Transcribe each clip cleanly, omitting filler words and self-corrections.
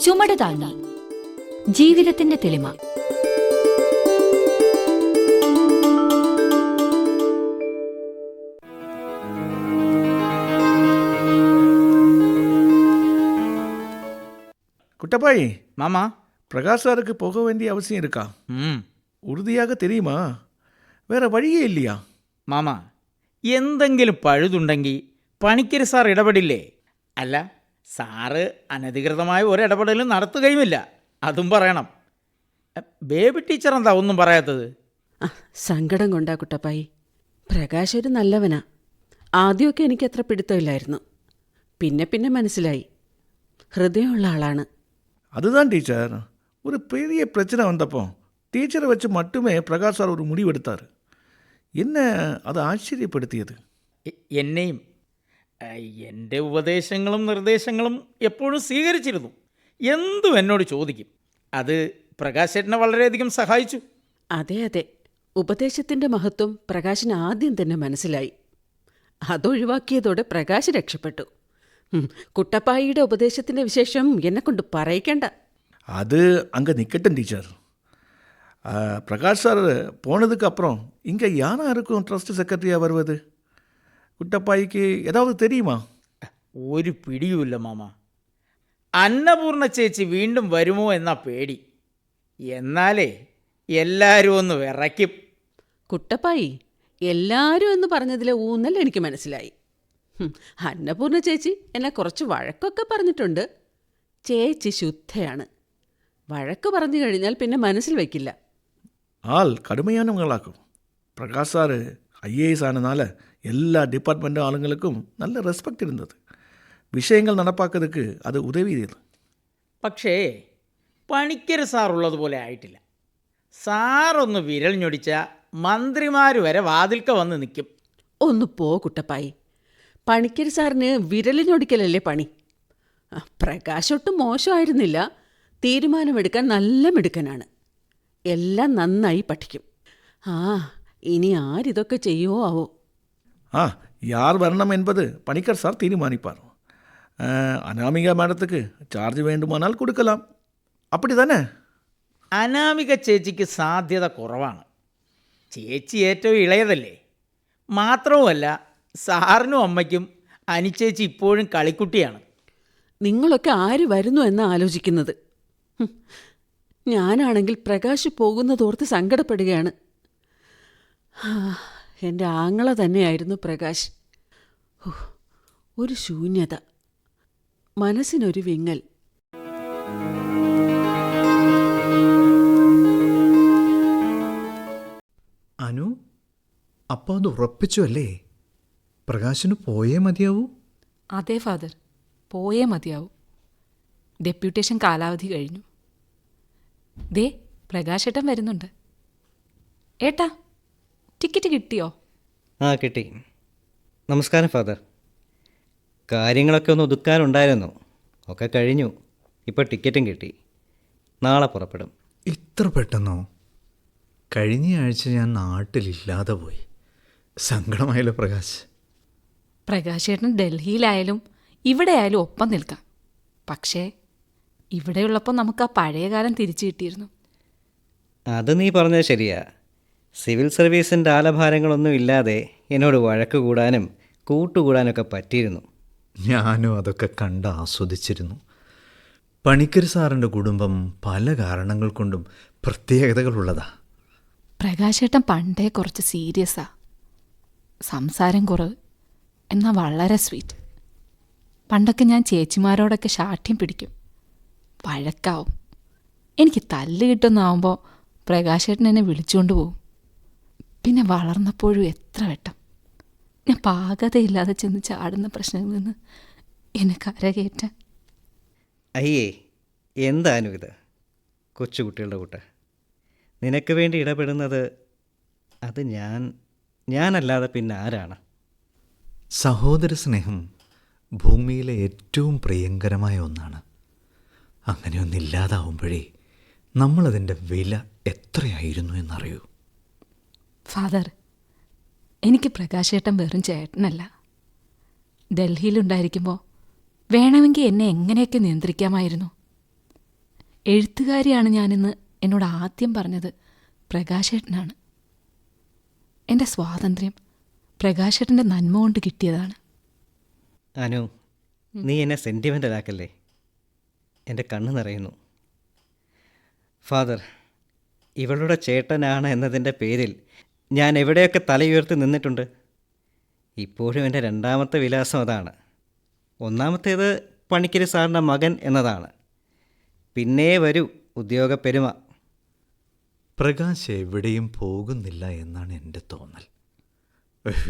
ചുമട് താങ്ങി ജീവിതത്തിന്റെ തെളിമ. குட்டப்பாய், மாமா. பிரகாஷ் சாருக்கு போக வேண்டிய அவசியம் இருக்கா? ഉറുതിയാക தெரியுமா? വേറെ വഴിയേ ഇല്ലയാ? മാമ, എന്തെങ്കിലും പഴുതുണ്ടെങ്കിൽ പണിക്കര് സാർ ഇടപെടില്ലേ? അല്ല, സാറ് അനധികൃതമായ ഒരു ഇടപെടലും നടത്തുകയുമില്ല, അതും പറയണം. ബേബി ടീച്ചർ എന്താ ഒന്നും പറയാത്തത്? സങ്കടം കൊണ്ടാ കുട്ടപ്പായി. പ്രകാശ് ഒരു നല്ലവനാ. ആദ്യമൊക്കെ എനിക്ക് അത്ര പിടുത്തമില്ലായിരുന്നു. പിന്നെ പിന്നെ മനസ്സിലായി, ഹൃദയമുള്ള ആളാണ്. அதுதான் டீச்சர், ஒரு பெரிய பிரச்சனை வந்தப்போ டீச்சரை வச்சு மட்டுமே பிரகாஷ் சார் ஒரு முடிவெடுத்தார். என்ன അത് ആശ്ചര്യപ്പെടുത്തിയത്? എന്നെയും എൻ്റെ ഉപദേശങ്ങളും നിർദ്ദേശങ്ങളും എപ്പോഴും സ്വീകരിച്ചിരുന്നു. എന്തും എന്നോട് ചോദിക്കും. അത് പ്രകാശേട്ടനെ വളരെയധികം സഹായിച്ചു. അതെ അതെ, ഉപദേശത്തിൻ്റെ മഹത്വം പ്രകാശിന് ആദ്യം തന്നെ മനസ്സിലായി. അതൊഴിവാക്കിയതോടെ പ്രകാശ് രക്ഷപ്പെട്ടു. കുട്ടപ്പായിയുടെ ഉപദേശത്തിൻ്റെ വിശേഷം എന്നെക്കൊണ്ട് പറയിക്കണ്ട. அது அங்கே நிற்கட்டும் டீச்சர். பிரகாஷ் சார் போனதுக்கு அப்புறம் இங்கே யாரா இருக்கும் ட்ரஸ்ட் செக்ரட்டரியாக வருவது? കുട്ടപ്പായിക്ക് ഏതാവത് தெரியுமா? ഒരു പിടിയുമില്ല മാമ. അന്നപൂർണ ചേച്ചി വീണ്ടും വരുമോ എന്നാ പേടി. എന്നാലേ എല്ലാവരും ഒന്ന് വിറയ്ക്കും. കുട്ടപ്പായി, എല്ലാവരും എന്ന് പറഞ്ഞതിലെ ഊന്നൽ എനിക്ക് മനസ്സിലായി. അന്നപൂർണ ചേച്ചി എന്നെ കുറച്ച് വഴക്കൊക്കെ പറഞ്ഞിട്ടുണ്ട്. ചേച്ചി ശുദ്ധയാണ്. വഴക്ക് പറഞ്ഞു കഴിഞ്ഞാൽ പിന്നെ മനസ്സിൽ വയ്ക്കില്ല. ஆள் கடுமையானவங்களாக்கும். பிரகாஷ் சார் ஐஏஎஸ் ஆனதுனால எல்லா டிபார்ட்மெண்ட் ஆளுங்களுக்கும் நல்ல ரெஸ்பெக்ட் இருந்தது. விஷயங்கள் നടപ്പാക്കുന്നതിന് അത് ഉദവി ചെയ്തു. പക്ഷേ പണിക്കര് സാറുള്ളതുപോലെ ആയിട്ടില്ല. സാറൊന്ന് വിരൽ ഞൊടിച്ചാൽ മന്ത്രിമാർ വരെ വാതിൽക്ക വന്ന് നിൽക്കും. ഒന്ന് പോ കുട്ടപ്പായി. പണിക്കര് സാറിന് വിരലിനൊടിക്കലല്ലേ പണി. പ്രകാശൊട്ടും മോശമായിരുന്നില്ല. തീരുമാനമെടുക്കാൻ നല്ല മിടുക്കനാണ്. എല്ലാം നന്നായി പഠിക്കും. ഇനി ആരിതൊക്കെ ചെയ്യുമോ ആവോ. யார் வரணும் என்பது பணிக்கர் சார் தீர்மானிப்பார். அனாமிகா மேடத்துக்கு சார்ஜ் வேண்டுமானால் கொடுக்கலாம். அப்படி தானே? അനാമിക ചേച്ചിക്ക് സാധ്യത കുറവാണ്. ചേച്ചി ഏറ്റവും ഇളയതല്ലേ. മാത്രവുമല്ല, സാറിനും അമ്മയ്ക്കും അനിച്ചേച്ചി ഇപ്പോഴും കളിക്കുട്ടിയാണ്. നിങ്ങളൊക്കെ ആര് വരുന്നു എന്ന് ആലോചിക്കുന്നത്? ഞാനാണെങ്കിൽ പ്രകാശ് പോകുന്നതോർത്ത് സങ്കടപ്പെടുകയാണ്. എൻ്റെ ആങ്ങള തന്നെയായിരുന്നു പ്രകാശ്. ഒരു ശൂന്യത, മനസ്സിനൊരു വിങ്ങൽ. അനു, അപ്പോൾ അത് ഉറപ്പിച്ചു അല്ലേ? പ്രകാശിന് പോയേ മതിയാവൂ? അതെ ഫാദർ, പോയേ മതിയാവൂ. ഡെപ്യൂട്ടേഷൻ കാലാവധി കഴിഞ്ഞു. ദേ, പ്രകാശേട്ടൻ വരുന്നുണ്ട്. ഏട്ടാ, ടിക്കറ്റ് കിട്ടിയോ? കിട്ടി. നമസ്കാരം ഫാദർ. കാര്യങ്ങളൊക്കെ ഒന്ന് ഒതുക്കാനുണ്ടായിരുന്നു. ഒക്കെ കഴിഞ്ഞു. ഇപ്പോൾ ടിക്കറ്റും കിട്ടി. നാളെ പുറപ്പെടും. ഇത്ര പെട്ടെന്നോ? കഴിഞ്ഞ ആഴ്ച ഞാൻ നാട്ടിലില്ലാതെ പോയി. സങ്കടമായല്ലോ പ്രകാശ്. പ്രകാശേട്ടൻ ഡൽഹിയിലായാലും ഇവിടെ ആയാലും ഒപ്പം നിൽക്കാം. പക്ഷേ ഇവിടെയുള്ളപ്പോൾ നമുക്ക് ആ പഴയ കാലം തിരിച്ചു കിട്ടിയിരുന്നു. അത് നീ പറഞ്ഞത് ശരിയാ. സിവിൽ സർവീസിൻ്റെ ആലഭാരങ്ങളൊന്നും ഇല്ലാതെ എന്നോട് വഴക്ക് കൂടാനും കൂട്ടുകൂടാനൊക്കെ പറ്റിയിരുന്നു. ഞാനും അതൊക്കെ കണ്ട് ആസ്വദിച്ചിരുന്നു. പണിക്കര് സാറിൻ്റെ കുടുംബം പല കാരണങ്ങൾ കൊണ്ടും പ്രത്യേകതകളുള്ളതാ. പ്രകാശേട്ടൻ പണ്ടേ കുറച്ച് സീരിയസാ. സംസാരം കുറവ്, എന്നാൽ വളരെ സ്വീറ്റ്. പണ്ടൊക്കെ ഞാൻ ചേച്ചിമാരോടൊക്കെ ശാഠ്യം പിടിക്കും, വഴക്കാവും. എനിക്ക് തല്ല് കിട്ടുന്നാവുമ്പോൾ പ്രകാശേട്ടൻ എന്നെ വിളിച്ചുകൊണ്ട് പോവും. പിന്നെ വളർന്നപ്പോഴും എത്ര വട്ടം ഞാൻ പാകതയില്ലാതെ ചെന്ന് ചാടുന്ന പ്രശ്നങ്ങളിൽ നിന്ന് എന്നെ കരകയറ്റാൻ. അയ്യേ, എന്താനും ഇത് കൊച്ചുകുട്ടികളുടെ കൂട്ട്. നിനക്ക് വേണ്ടി ഇടപെടുന്നത് അത് ഞാനല്ലാതെ പിന്നെ ആരാണ്? സഹോദര സ്നേഹം ഭൂമിയിലെ ഏറ്റവും പ്രിയങ്കരമായ ഒന്നാണ്. അങ്ങനെയൊന്നില്ലാതാവുമ്പോഴേ നമ്മളതിൻ്റെ വില എത്രയായിരുന്നു എന്നറിയൂ. ഫാദർ, എനിക്ക് പ്രകാശേട്ടൻ വെറും ചേട്ടനല്ല. ഡൽഹിയിലുണ്ടായിരിക്കുമ്പോൾ വേണമെങ്കിൽ എന്നെ എങ്ങനെയൊക്കെ നിയന്ത്രിക്കാമായിരുന്നു. എഴുത്തുകാരിയാണ് ഞാനെന്ന് എന്നോട് ആദ്യം പറഞ്ഞത് പ്രകാശേട്ടനാണ്. എൻ്റെ സ്വാതന്ത്ര്യം പ്രകാശേട്ടൻ്റെ നന്മ കൊണ്ട് കിട്ടിയതാണ്. അനു, നീ എന്നെ സെൻറ്റിമെൻ്റലാക്കല്ലേ. എൻ്റെ കണ്ണ് നിറയുന്നു. ഫാദർ, ഇവളുടെ ചേട്ടനാണ് എന്നതിൻ്റെ പേരിൽ ഞാൻ എവിടെയൊക്കെ തലയുയർത്തി നിന്നിട്ടുണ്ട്. ഇപ്പോഴും എൻ്റെ രണ്ടാമത്തെ വിലാസം അതാണ്. ഒന്നാമത്തേത് പണിക്കര് സാറിൻ്റെ മകൻ എന്നതാണ്. പിന്നെ വരൂ ഉദ്യോഗപ്പെരുമ. പ്രകാശ് എവിടെയും പോകുന്നില്ല എന്നാണ് എൻ്റെ തോന്നൽ.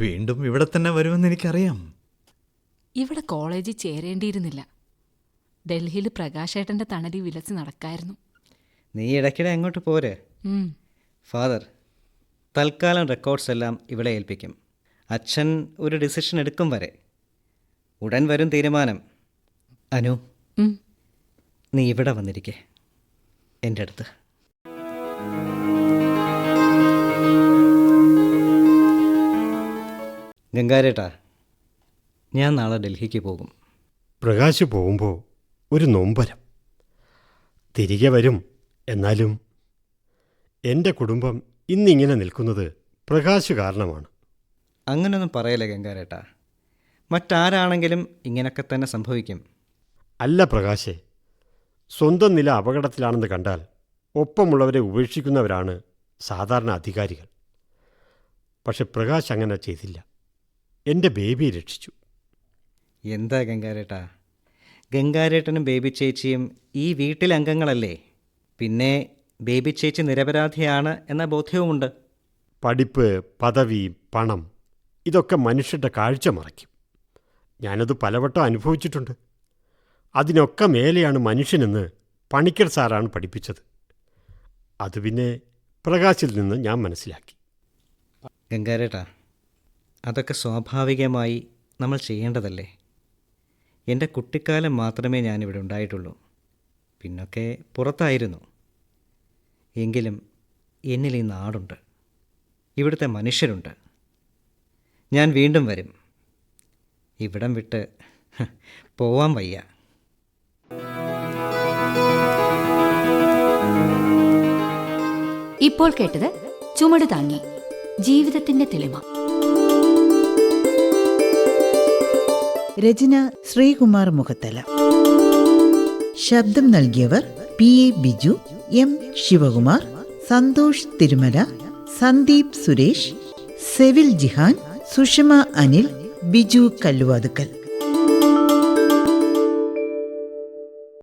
വീണ്ടും ഇവിടെ തന്നെ വരുമെന്ന് എനിക്കറിയാം. ഇവിടെ കോളേജിൽ ചേരേണ്ടിയിരുന്നില്ല. ഡൽഹിയിൽ പ്രകാശേട്ടൻ്റെ തണലിൽ വിലസി നടക്കായിരുന്നു. നീ ഇടയ്ക്കിടെ അങ്ങോട്ട് പോരെ. ഫാദർ, തൽക്കാലം റെക്കോർഡ്സ് എല്ലാം ഇവിടെ ഏൽപ്പിക്കും. അച്ഛൻ ഒരു ഡിസിഷൻ എടുക്കും വരെ. ഉടൻ വരും തീരുമാനം. അനു, നീ ഇവിടെ വന്നിരിക്കേ എൻ്റെ അടുത്ത്. ഗംഗാരേട്ടാ, ഞാൻ നാളെ ഡൽഹിക്ക് പോകും. പ്രകാശ് പോകുമ്പോൾ ഒരു നൊമ്പരം. തിരികെ വരും. എന്നാലും എൻ്റെ കുടുംബം ഇന്നിങ്ങനെ നിൽക്കുന്നത് പ്രകാശ് കാരണമാണ്. അങ്ങനൊന്നും പറയല്ലേ ഗംഗാരേട്ടാ. മറ്റാരാണെങ്കിലും ഇങ്ങനൊക്കെ തന്നെ സംഭവിക്കും. അല്ല പ്രകാശേ, സ്വന്തം നില അപകടത്തിലാണെന്ന് കണ്ടാൽ ഒപ്പമുള്ളവരെ ഉപേക്ഷിക്കുന്നവരാണ് സാധാരണ അധികാരികൾ. പക്ഷെ പ്രകാശ് അങ്ങനെ ചെയ്തില്ല. എൻ്റെ ബേബിയെ രക്ഷിച്ചു. എന്താ ഗംഗാരേട്ടാ, ഗംഗാരേട്ടനും ബേബി ചേച്ചിയും ഈ വീട്ടിലെ അംഗങ്ങളല്ലേ. പിന്നെ ബേബി ചേച്ചി നിരപരാധിയാണ് എന്ന ബോധ്യവുമുണ്ട്. പഠിപ്പ്, പദവി, പണം ഇതൊക്കെ മനുഷ്യരുടെ കാഴ്ച മറയ്ക്കും. ഞാനത് പലവട്ടം അനുഭവിച്ചിട്ടുണ്ട്. അതിനൊക്കെ മേലെയാണ് മനുഷ്യനെന്ന് പണിക്കർ സാറാണ് പഠിപ്പിച്ചത്. അത് പിന്നെ പ്രകാശിൽ നിന്ന് ഞാൻ മനസ്സിലാക്കി. ഗംഗാരേട്ടാ, അതൊക്കെ സ്വാഭാവികമായി നമ്മൾ ചെയ്യേണ്ടതല്ലേ. എൻ്റെ കുട്ടിക്കാലം മാത്രമേ ഞാനിവിടെ ഉണ്ടായിട്ടുള്ളൂ. പിന്നൊക്കെ പുറത്തായിരുന്നു. എങ്കിലും എന്നിൽ ഈ നാടുണ്ട്, ഇവിടുത്തെ മനുഷ്യരുണ്ട്. ഞാൻ വീണ്ടും വരും. ഇവിടം വിട്ട് പോവാൻ വയ്യ. ഇപ്പോൾ കേട്ടത് ചുമട് താങ്ങി ജീവിതത്തിന്റെ തെളിമ. രചന ശ്രീകുമാർ മുഖത്തല. ശബ്ദം നൽകിയവർ P A Biju, M Sivakumar, Santhosh Thirumala, Sandeep Suresh, Sevil Jihan, Sushama Anil, Biju Kalluvathukkal.